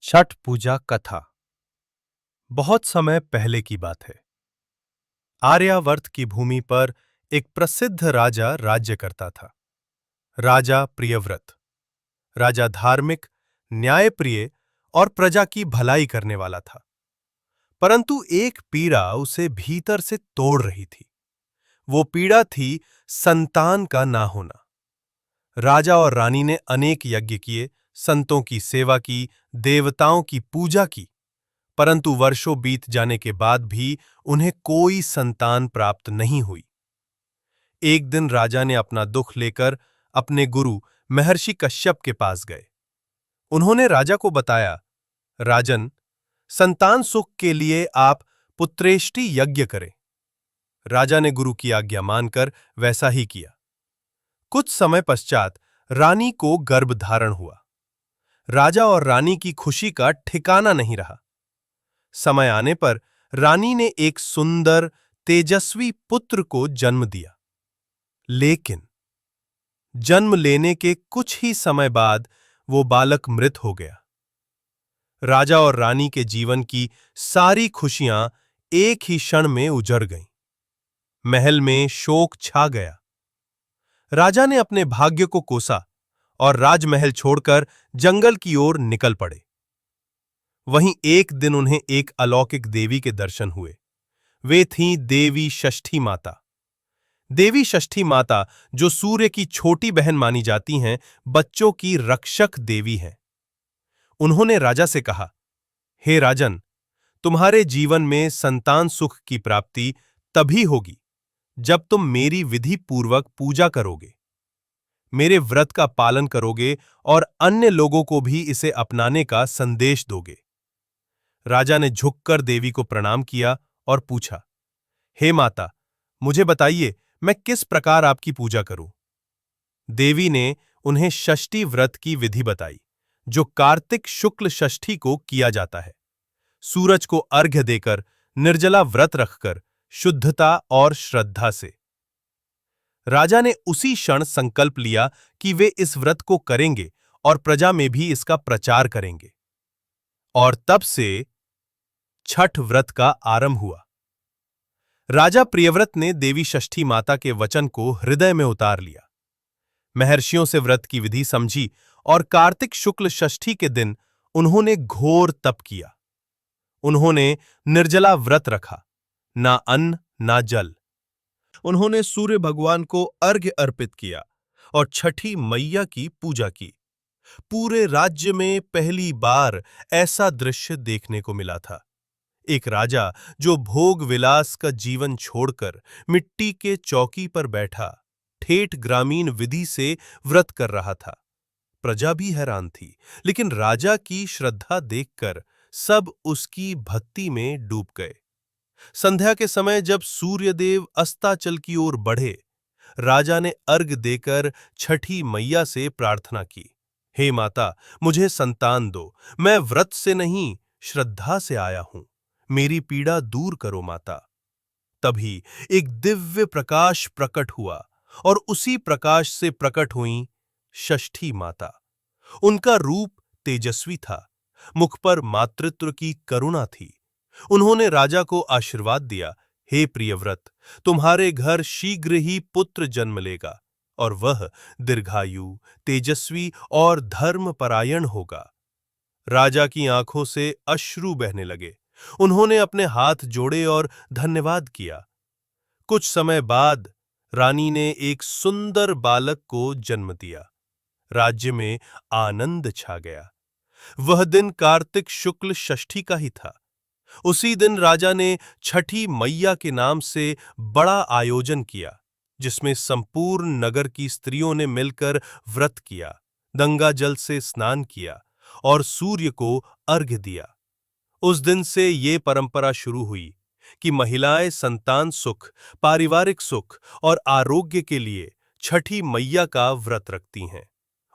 छठ पूजा कथा। बहुत समय पहले की बात है। आर्यावर्त की भूमि पर एक प्रसिद्ध राजा राज्य करता था। राजा प्रियव्रत। राजा धार्मिक, न्यायप्रिय और प्रजा की भलाई करने वाला था। परंतु एक पीड़ा उसे भीतर से तोड़ रही थी। वो पीड़ा थी संतान का ना होना। राजा और रानी ने अनेक यज्ञ किए, संतों की सेवा की, देवताओं की पूजा की, परंतु वर्षों बीत जाने के बाद भी उन्हें कोई संतान प्राप्त नहीं हुई। एक दिन राजा ने अपना दुख लेकर अपने गुरु महर्षि कश्यप के पास गए। उन्होंने राजा को बताया, राजन, संतान सुख के लिए आप पुत्रेष्टि यज्ञ करें। राजा ने गुरु की आज्ञा मानकर वैसा ही किया। कुछ समय पश्चात रानी को गर्भ धारण हुआ। राजा और रानी की खुशी का ठिकाना नहीं रहा। समय आने पर रानी ने एक सुंदर, तेजस्वी पुत्र को जन्म दिया। लेकिन जन्म लेने के कुछ ही समय बाद वो बालक मृत हो गया। राजा और रानी के जीवन की सारी खुशियां एक ही क्षण में उजड़ गईं। महल में शोक छा गया। राजा ने अपने भाग्य को कोसा और राजमहल छोड़कर जंगल की ओर निकल पड़े। वहीं एक दिन उन्हें एक अलौकिक देवी के दर्शन हुए। वे थीं देवी षष्ठी माता। देवी षष्ठी माता, जो सूर्य की छोटी बहन मानी जाती हैं, बच्चों की रक्षक देवी हैं। उन्होंने राजा से कहा, हे राजन, तुम्हारे जीवन में संतान सुख की प्राप्ति तभी होगी जब तुम मेरी विधि पूर्वक पूजा करोगे, मेरे व्रत का पालन करोगे और अन्य लोगों को भी इसे अपनाने का संदेश दोगे। राजा ने झुककर देवी को प्रणाम किया और पूछा, हे माता, मुझे बताइए, मैं किस प्रकार आपकी पूजा करूं? देवी ने उन्हें षष्ठी व्रत की विधि बताई, जो कार्तिक शुक्ल षष्ठी को किया जाता है। सूरज को अर्घ्य देकर, निर्जला व्रत रखकर, शुद्धता और श्रद्धा से। राजा ने उसी क्षण संकल्प लिया कि वे इस व्रत को करेंगे और प्रजा में भी इसका प्रचार करेंगे। और तब से छठ व्रत का आरंभ हुआ। राजा प्रियव्रत ने देवी षष्ठी माता के वचन को हृदय में उतार लिया। महर्षियों से व्रत की विधि समझी और कार्तिक शुक्ल षष्ठी के दिन उन्होंने घोर तप किया। उन्होंने निर्जला व्रत रखा, ना अन्न ना जल। उन्होंने सूर्य भगवान को अर्घ्य अर्पित किया और छठी मैया की पूजा की। पूरे राज्य में पहली बार ऐसा दृश्य देखने को मिला था। एक राजा जो भोग विलास का जीवन छोड़कर मिट्टी के चौकी पर बैठा ठेठ ग्रामीण विधि से व्रत कर रहा था। प्रजा भी हैरान थी, लेकिन राजा की श्रद्धा देखकर सब उसकी भक्ति में डूब गए। संध्या के समय जब सूर्यदेव अस्ताचल की ओर बढ़े, राजा ने अर्घ देकर छठी मैया से प्रार्थना की, हे माता, मुझे संतान दो। मैं व्रत से नहीं, श्रद्धा से आया हूं। मेरी पीड़ा दूर करो माता। तभी एक दिव्य प्रकाश प्रकट हुआ और उसी प्रकाश से प्रकट हुईं षष्ठी माता। उनका रूप तेजस्वी था, मुख पर मातृत्व की करुणा थी। उन्होंने राजा को आशीर्वाद दिया, हे प्रियव्रत, तुम्हारे घर शीघ्र ही पुत्र जन्म लेगा और वह दीर्घायु, तेजस्वी और धर्मपरायण होगा। राजा की आंखों से अश्रु बहने लगे। उन्होंने अपने हाथ जोड़े और धन्यवाद किया। कुछ समय बाद रानी ने एक सुंदर बालक को जन्म दिया। राज्य में आनंद छा गया। वह दिन कार्तिक शुक्ल षष्ठी का ही था। उसी दिन राजा ने छठी मैया के नाम से बड़ा आयोजन किया, जिसमें संपूर्ण नगर की स्त्रियों ने मिलकर व्रत किया, गंगा जल से स्नान किया और सूर्य को अर्घ्य दिया। उस दिन से ये परंपरा शुरू हुई कि महिलाएं संतान सुख, पारिवारिक सुख और आरोग्य के लिए छठी मैया का व्रत रखती हैं।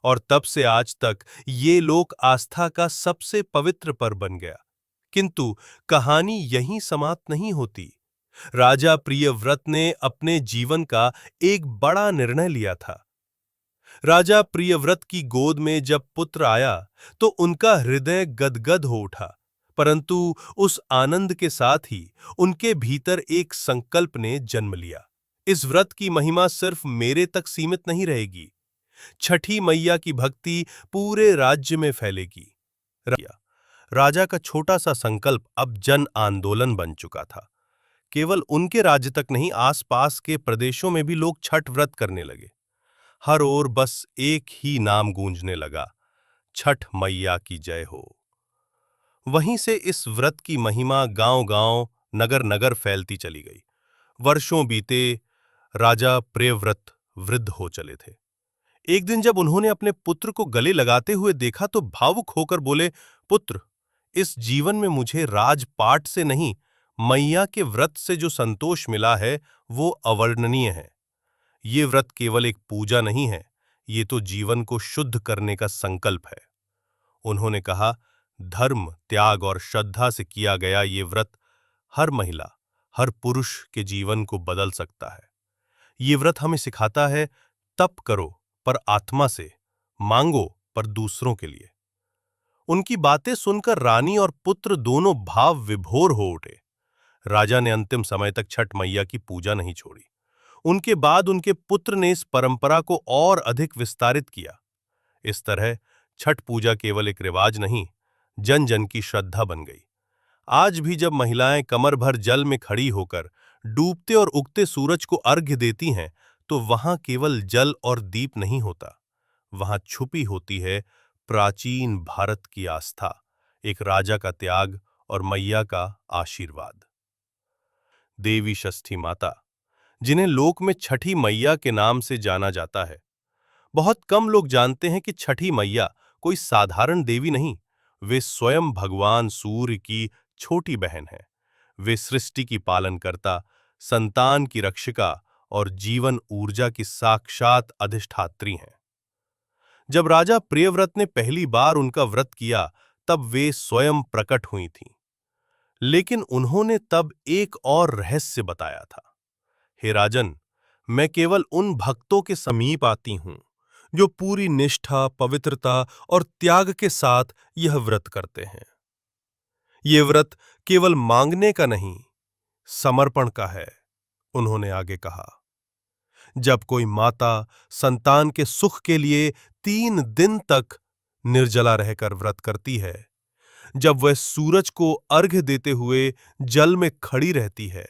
और तब से आज तक ये लोक आस्था का सबसे पवित्र पर्व बन गया। किंतु कहानी यहीं समाप्त नहीं होती। राजा प्रियव्रत ने अपने जीवन का एक बड़ा निर्णय लिया था। राजा प्रियव्रत की गोद में जब पुत्र आया तो उनका हृदय गदगद हो उठा, परंतु उस आनंद के साथ ही उनके भीतर एक संकल्प ने जन्म लिया। इस व्रत की महिमा सिर्फ मेरे तक सीमित नहीं रहेगी, छठी मैया की भक्ति पूरे राज्य में फैलेगी। राजा का छोटा सा संकल्प अब जन आंदोलन बन चुका था। केवल उनके राज्य तक नहीं, आसपास के प्रदेशों में भी लोग छठ व्रत करने लगे। हर ओर बस एक ही नाम गूंजने लगा, छठ मैया की जय हो। वहीं से इस व्रत की महिमा गांव-गांव, नगर-नगर फैलती चली गई। वर्षों बीते, राजा प्रियव्रत वृद्ध हो चले थे। एक दिन जब उन्होंने अपने पुत्र को गले लगाते हुए देखा तो भावुक होकर बोले, पुत्र, इस जीवन में मुझे राजपाट से नहीं, मैया के व्रत से जो संतोष मिला है वो अवर्णनीय है। ये व्रत केवल एक पूजा नहीं है, ये तो जीवन को शुद्ध करने का संकल्प है। उन्होंने कहा, धर्म, त्याग और श्रद्धा से किया गया ये व्रत हर महिला, हर पुरुष के जीवन को बदल सकता है। ये व्रत हमें सिखाता है, तप करो पर आत्मा से, मांगो पर दूसरों के लिए। उनकी बातें सुनकर रानी और पुत्र दोनों भाव विभोर हो उठे। राजा ने अंतिम समय तक छठ मैया की पूजा नहीं छोड़ी। उनके बाद उनके पुत्र ने इस परंपरा को और अधिक विस्तारित किया। इस तरह छठ पूजा केवल एक रिवाज नहीं, जन जन की श्रद्धा बन गई। आज भी जब महिलाएं कमर भर जल में खड़ी होकर डूबते और उगते सूरज को अर्घ्य देती हैं, तो वहां केवल जल और दीप नहीं होता, वहां छुपी होती है प्राचीन भारत की आस्था, एक राजा का त्याग और मैया का आशीर्वाद। देवी षष्ठी माता, जिन्हें लोक में छठी मैया के नाम से जाना जाता है। बहुत कम लोग जानते हैं कि छठी मैया कोई साधारण देवी नहीं, वे स्वयं भगवान सूर्य की छोटी बहन है। वे सृष्टि की पालनकर्ता, संतान की रक्षिका और जीवन ऊर्जा की साक्षात अधिष्ठात्री हैं। जब राजा प्रियव्रत ने पहली बार उनका व्रत किया, तब वे स्वयं प्रकट हुई थीं। लेकिन उन्होंने तब एक और रहस्य बताया था। हे राजन, मैं केवल उन भक्तों के समीप आती हूं जो पूरी निष्ठा, पवित्रता और त्याग के साथ यह व्रत करते हैं। ये व्रत केवल मांगने का नहीं, समर्पण का है, उन्होंने आगे कहा। जब कोई माता संतान के सुख के लिए 3 दिन तक निर्जला रहकर व्रत करती है, जब वह सूरज को अर्घ्य देते हुए जल में खड़ी रहती है,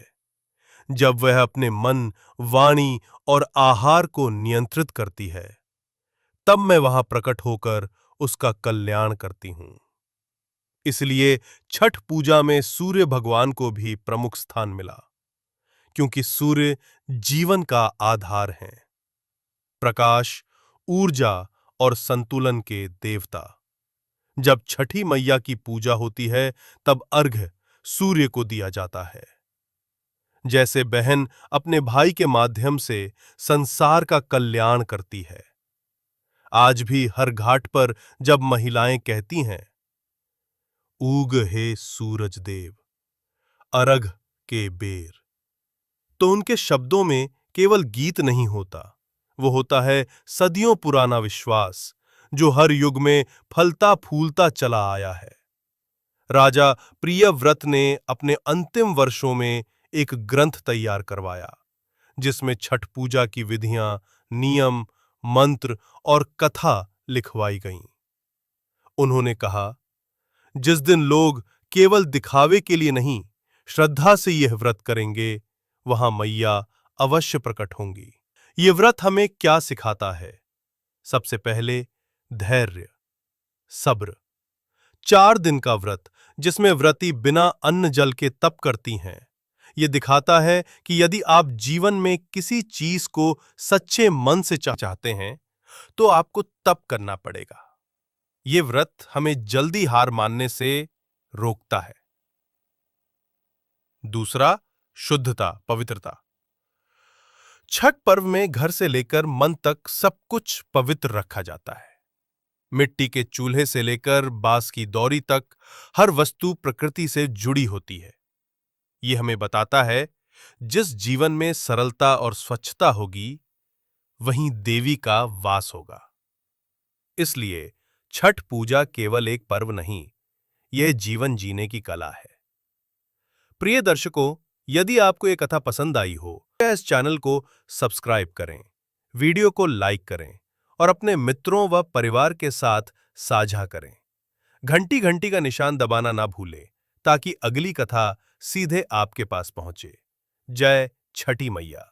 जब वह अपने मन, वाणी और आहार को नियंत्रित करती है, तब मैं वहां प्रकट होकर उसका कल्याण करती हूं। इसलिए छठ पूजा में सूर्य भगवान को भी प्रमुख स्थान मिला, क्योंकि सूर्य जीवन का आधार हैं, प्रकाश, ऊर्जा और संतुलन के देवता। जब छठी मैया की पूजा होती है, तब अर्घ्य सूर्य को दिया जाता है। जैसे बहन अपने भाई के माध्यम से संसार का कल्याण करती है। आज भी हर घाट पर जब महिलाएं कहती हैं, उग हे सूरज देव, अर्घ के बेर, तो उनके शब्दों में केवल गीत नहीं होता, वो होता है सदियों पुराना विश्वास, जो हर युग में फलता फूलता चला आया है। राजा प्रियव्रत ने अपने अंतिम वर्षों में एक ग्रंथ तैयार करवाया, जिसमें छठ पूजा की विधियां, नियम, मंत्र और कथा लिखवाई गईं। उन्होंने कहा, जिस दिन लोग केवल दिखावे के लिए नहीं, श्रद्धा से यह व्रत करेंगे, वहां मैया अवश्य प्रकट होंगी। ये व्रत हमें क्या सिखाता है? सबसे पहले धैर्य, सब्र। 4 दिन का व्रत, जिसमें व्रती बिना अन्न जल के तप करती हैं, ये दिखाता है कि यदि आप जीवन में किसी चीज को सच्चे मन से चाहते हैं, तो आपको तप करना पड़ेगा। ये व्रत हमें जल्दी हार मानने से रोकता है। दूसरा, शुद्धता, पवित्रता। छठ पर्व में घर से लेकर मन तक सब कुछ पवित्र रखा जाता है। मिट्टी के चूल्हे से लेकर बांस की दौरी तक हर वस्तु प्रकृति से जुड़ी होती है। यह हमें बताता है, जिस जीवन में सरलता और स्वच्छता होगी, वहीं देवी का वास होगा। इसलिए छठ पूजा केवल एक पर्व नहीं, यह जीवन जीने की कला है। प्रिय दर्शकों, यदि आपको ये कथा पसंद आई हो, तो इस चैनल को सब्सक्राइब करें, वीडियो को लाइक करें और अपने मित्रों व परिवार के साथ साझा करें। घंटी घंटी का निशान दबाना ना भूलें, ताकि अगली कथा सीधे आपके पास पहुंचे। जय छठी मैया।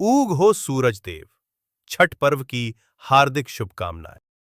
ऊग हो सूरज देव। छठ पर्व की हार्दिक शुभकामनाएं।